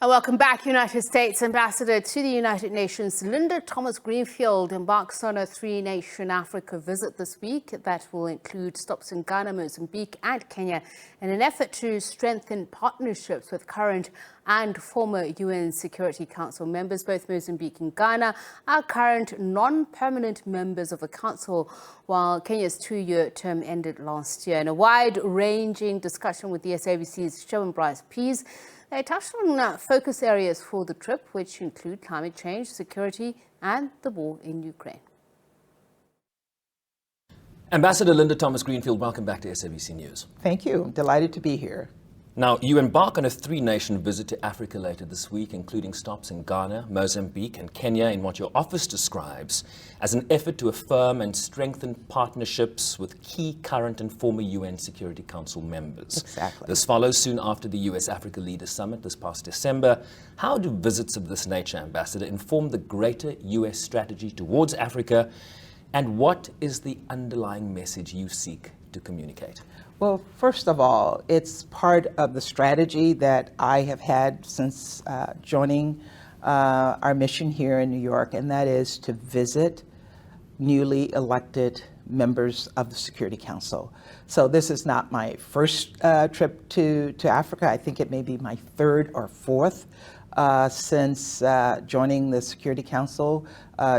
Welcome back. United States Ambassador to the United Nations Linda Thomas-Greenfield embarks on a three-nation Africa visit this week that will include stops in Ghana, Mozambique and Kenya in an effort to strengthen partnerships with current and former UN Security Council members. Both Mozambique and Ghana are current non-permanent members of the Council, while Kenya's two-year term ended last year. In a wide-ranging discussion with the SABC's Sherwin Bryce-Pease, they touched on focus areas for the trip, which include climate change, security, and the war in Ukraine. Ambassador Linda Thomas-Greenfield, welcome back to SABC News. Thank you. Delighted to be here. Now, you embark on a three-nation visit to Africa later this week, including stops in Ghana, Mozambique and Kenya, in what your office describes as an effort to affirm and strengthen partnerships with key current and former UN Security Council members. Exactly. This follows soon after the US-Africa Leaders Summit this past December. How do visits of this nature, Ambassador, inform the greater US strategy towards Africa, and what is the underlying message you seek to communicate? Well, first of all, it's part of the strategy that I have had since joining our mission here in New York, and that is to visit newly elected members of the Security Council. So this is not my first trip to Africa. I think it may be my third or fourth since joining the Security Council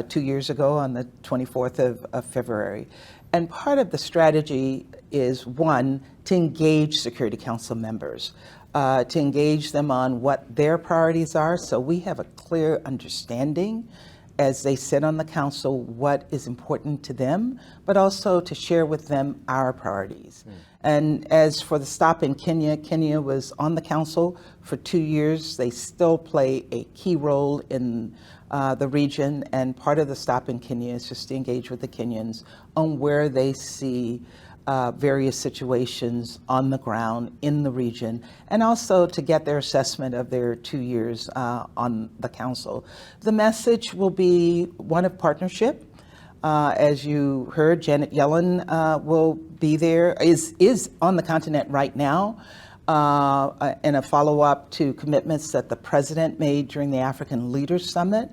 2 years ago on the 24th of February. And part of the strategy is, one, to engage Security Council members, to engage them on what their priorities are, so we have a clear understanding as they sit on the Council what is important to them, but also to share with them our priorities. And as for the stop in Kenya, Kenya was on the Council for 2 years. They still play a key role in the region, and part of the stop in Kenya is just to engage with the Kenyans on where they see various situations on the ground in the region, and also to get their assessment of their 2 years on the Council. The message will be one of partnership. As you heard, Janet Yellen will be there, is on the continent right now, in a follow-up to commitments that the President made during the African Leaders Summit.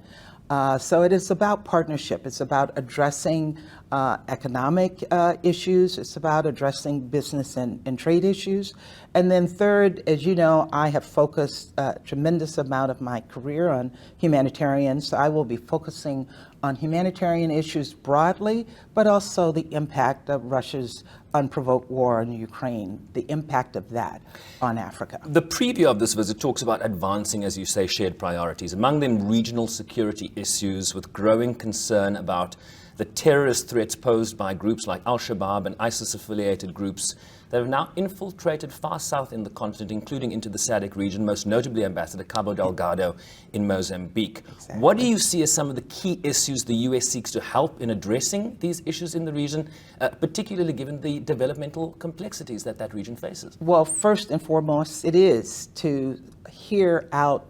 So it is about partnership. It's about addressing economic issues. It's about addressing business and trade issues. And then third, as you know, I have focused a tremendous amount of my career on humanitarian. So I will be focusing on humanitarian issues broadly, but also the impact of Russia's unprovoked war in Ukraine, the impact of that on Africa. The preview of this visit talks about advancing, as you say, shared priorities, among them regional security issues with growing concern about the terrorist threats posed by groups like Al-Shabaab and ISIS-affiliated groups that have now infiltrated far south in the continent, including into the SADC region, most notably, Ambassador, Cabo Delgado in Mozambique. Exactly. What do you see as some of the key issues the U.S. seeks to help in addressing these issues in the region, particularly given the developmental complexities that that region faces? Well, first and foremost, it is to hear out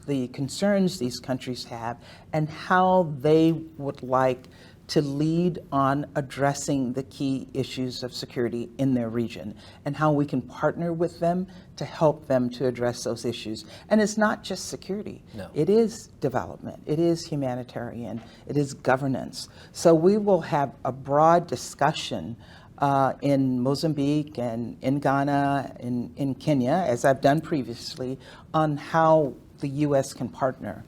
the concerns these countries have and how they would like to lead on addressing the key issues of security in their region, and how we can partner with them to help them to address those issues. And it's not just security. No. It is development, it is humanitarian, it is governance. So we will have a broad discussion in Mozambique and in Ghana, in Kenya, as I've done previously, on how the U.S. can partner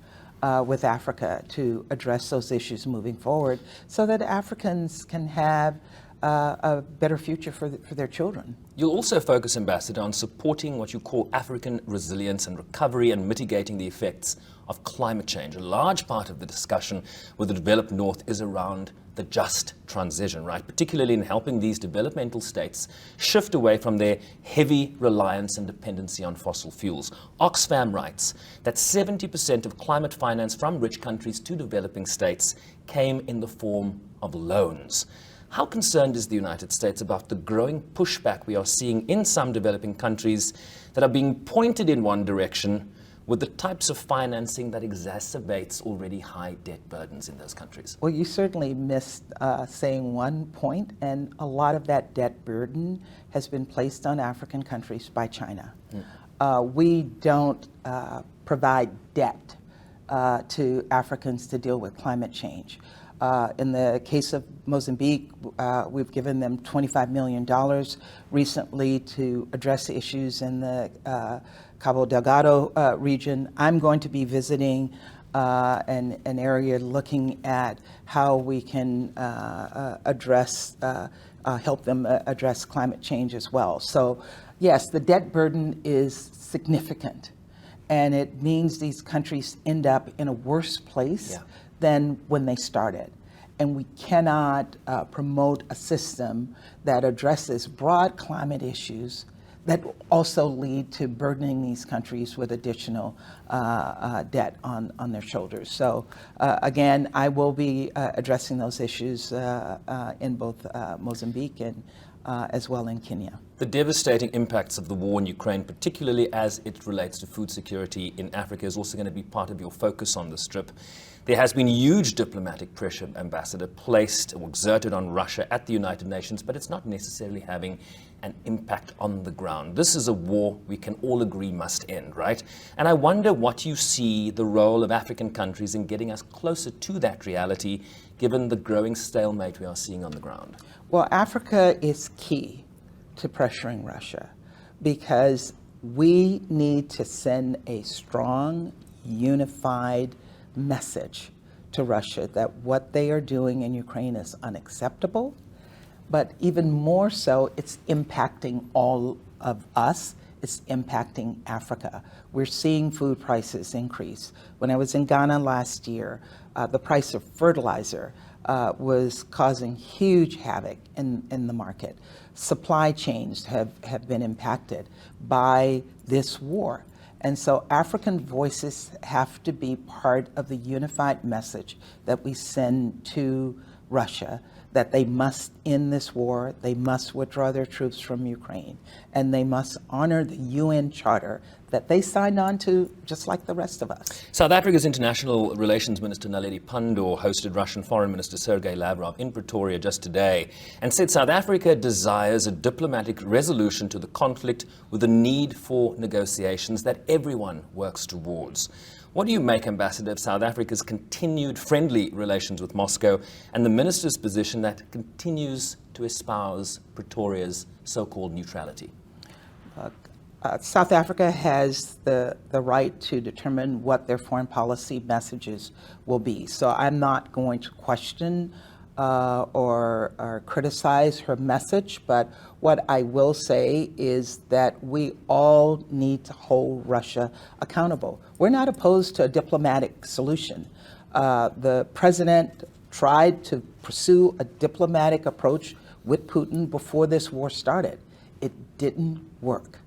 with Africa to address those issues moving forward, so that Africans can have a better future for their children. You'll also focus, Ambassador, on supporting what you call African resilience and recovery and mitigating the effects of climate change. A large part of the discussion with the developed North is around the just transition, right? Particularly in helping these developmental states shift away from their heavy reliance and dependency on fossil fuels. Oxfam writes that 70% of climate finance from rich countries to developing states came in the form of loans. How concerned is the United States about the growing pushback we are seeing in some developing countries that are being pointed in one direction with the types of financing that exacerbates already high debt burdens in those countries? Well, you certainly missed saying one point, and a lot of that debt burden has been placed on African countries by China. We don't provide debt to Africans to deal with climate change. In the case of Mozambique, we've given them $25 million recently to address issues in the Cabo Delgado region. I'm going to be visiting an area looking at how we can help them address climate change as well. So yes, the debt burden is significant, and it means these countries end up in a worse place than when they started. And we cannot promote a system that addresses broad climate issues that also lead to burdening these countries with additional debt on their shoulders. So again, I will be addressing those issues in both Mozambique and as well in Kenya. The devastating impacts of the war in Ukraine, particularly as it relates to food security in Africa, is also going to be part of your focus on this trip. There has been huge diplomatic pressure, Ambassador, placed or exerted on Russia at the United Nations, but it's not necessarily having an impact on the ground. This is a war we can all agree must end, right? And I wonder what you see the role of African countries in getting us closer to that reality, given the growing stalemate we are seeing on the ground. Well, Africa is key to pressuring Russia because we need to send a strong, unified message to Russia that what they are doing in Ukraine is unacceptable, but even more so, it's impacting all of us. It's impacting Africa. We're seeing food prices increase. When I was in Ghana last year, the price of fertilizer was causing huge havoc in the market. Supply chains have been impacted by this war. And so African voices have to be part of the unified message that we send to Russia, that they must end this war, they must withdraw their troops from Ukraine, and they must honor the UN Charter that they signed on to just like the rest of us. South Africa's International Relations Minister Naledi Pandor hosted Russian Foreign Minister Sergei Lavrov in Pretoria just today and said South Africa desires a diplomatic resolution to the conflict with a need for negotiations that everyone works towards. What do you make, Ambassador, of South Africa's continued friendly relations with Moscow and the minister's position that continues to espouse Pretoria's so-called neutrality? South Africa has the right to determine what their foreign policy messages will be. So I'm not going to question or criticize her message, but what I will say is that we all need to hold Russia accountable. We're not opposed to a diplomatic solution. The president tried to pursue a diplomatic approach with Putin before this war started. It didn't work.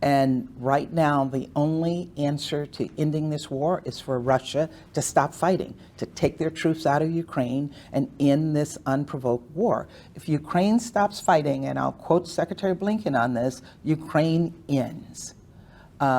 And right now, the only answer to ending this war is for Russia to stop fighting, to take their troops out of Ukraine and end this unprovoked war. If Ukraine stops fighting, and I'll quote Secretary Blinken on this, Ukraine ends.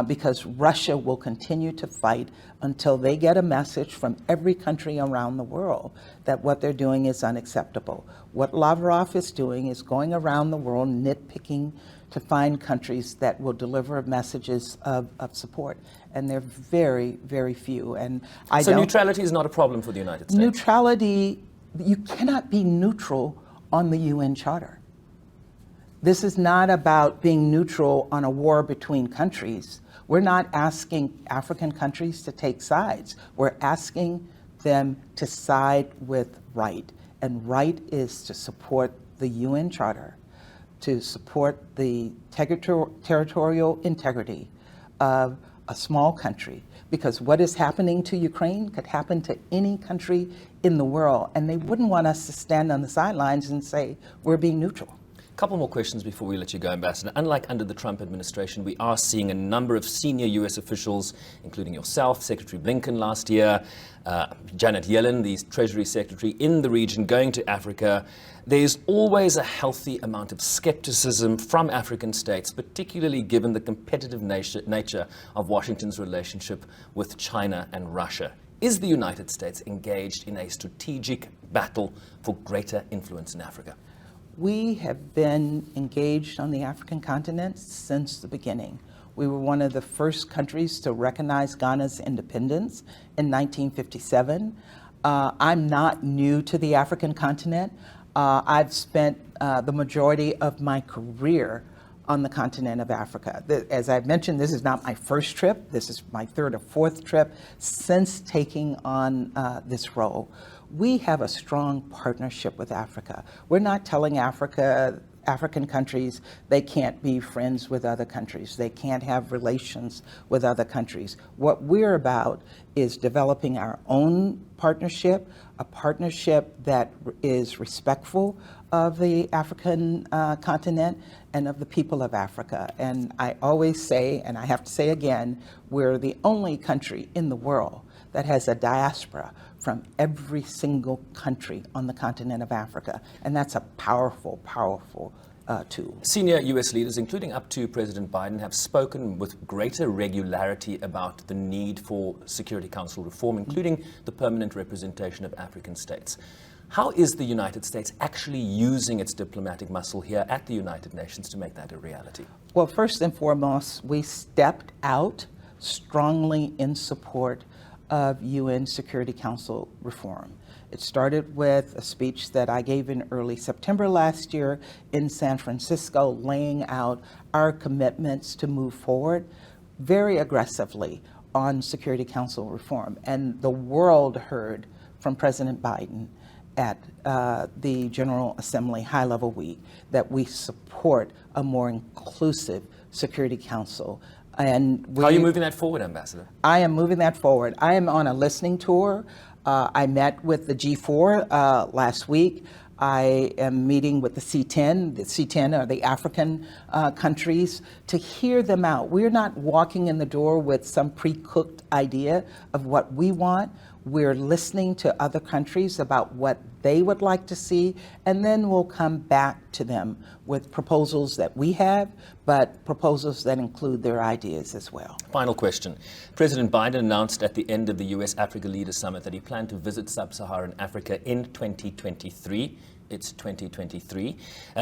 Because Russia will continue to fight until they get a message from every country around the world that what they're doing is unacceptable. What Lavrov is doing is going around the world nitpicking to find countries that will deliver messages of support. And they're very, very few. And So neutrality is not a problem for the United States? Neutrality, you cannot be neutral on the UN Charter. This is not about being neutral on a war between countries. We're not asking African countries to take sides. We're asking them to side with right. And right is to support the UN Charter, to support the territorial integrity of a small country. Because what is happening to Ukraine could happen to any country in the world. And they wouldn't want us to stand on the sidelines and say, we're being neutral. A couple more questions before we let you go, Ambassador. Unlike under the Trump administration, we are seeing a number of senior U.S. officials, including yourself, Secretary Blinken last year, Janet Yellen, the Treasury Secretary, in the region going to Africa. There's always a healthy amount of skepticism from African states, particularly given the competitive nature of Washington's relationship with China and Russia. Is the United States engaged in a strategic battle for greater influence in Africa? We have been engaged on the African continent since the beginning. We were one of the first countries to recognize Ghana's independence in 1957. I'm not new to the African continent. I've spent the majority of my career on the continent of Africa. As I've mentioned, this is not my first trip. This is my third or fourth trip since taking on this role. We have a strong partnership with Africa. We're not telling African countries they can't be friends with other countries. They can't have relations with other countries. What we're about is developing our own partnership, a partnership that is respectful of the African continent and of the people of Africa. And I always say, and I have to say again, we're the only country in the world that has a diaspora from every single country on the continent of Africa. And that's a powerful, powerful tool. Senior U.S. leaders, including up to President Biden, have spoken with greater regularity about the need for Security Council reform, including the permanent representation of African states. How is the United States actually using its diplomatic muscle here at the United Nations to make that a reality? Well, first and foremost, we stepped out strongly in support of UN Security Council reform. It started with a speech that I gave in early September last year in San Francisco, laying out our commitments to move forward very aggressively on Security Council reform. And the world heard from President Biden at the General Assembly High-Level Week that we support a more inclusive Security Council. And how are you moving that forward, Ambassador? I am moving that forward. I am on a listening tour. I met with the G4 last week. I am meeting with the C10. The C10 are the African countries, to hear them out. We're not walking in the door with some pre-cooked idea of what we want. We're listening to other countries about what they would like to see, and then we'll come back to them with proposals that we have, but proposals that include their ideas as well. Final question. President Biden announced at the end of the US-Africa Leaders Summit that he planned to visit sub-Saharan Africa in 2023. It's 2023.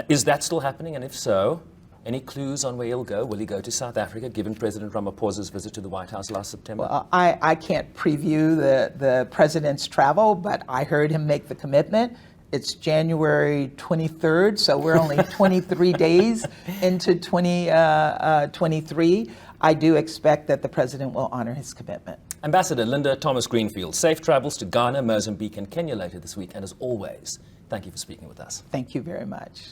Is that still happening? And if so, any clues on where he'll go? Will he go to South Africa, given President Ramaphosa's visit to the White House last September? Well, I can't preview the president's travel, but I heard him make the commitment. It's January 23rd, so we're only 23 days into 2023. I do expect that the president will honor his commitment. Ambassador Linda Thomas-Greenfield, safe travels to Ghana, Mozambique and Kenya later this week. And as always, thank you for speaking with us. Thank you very much.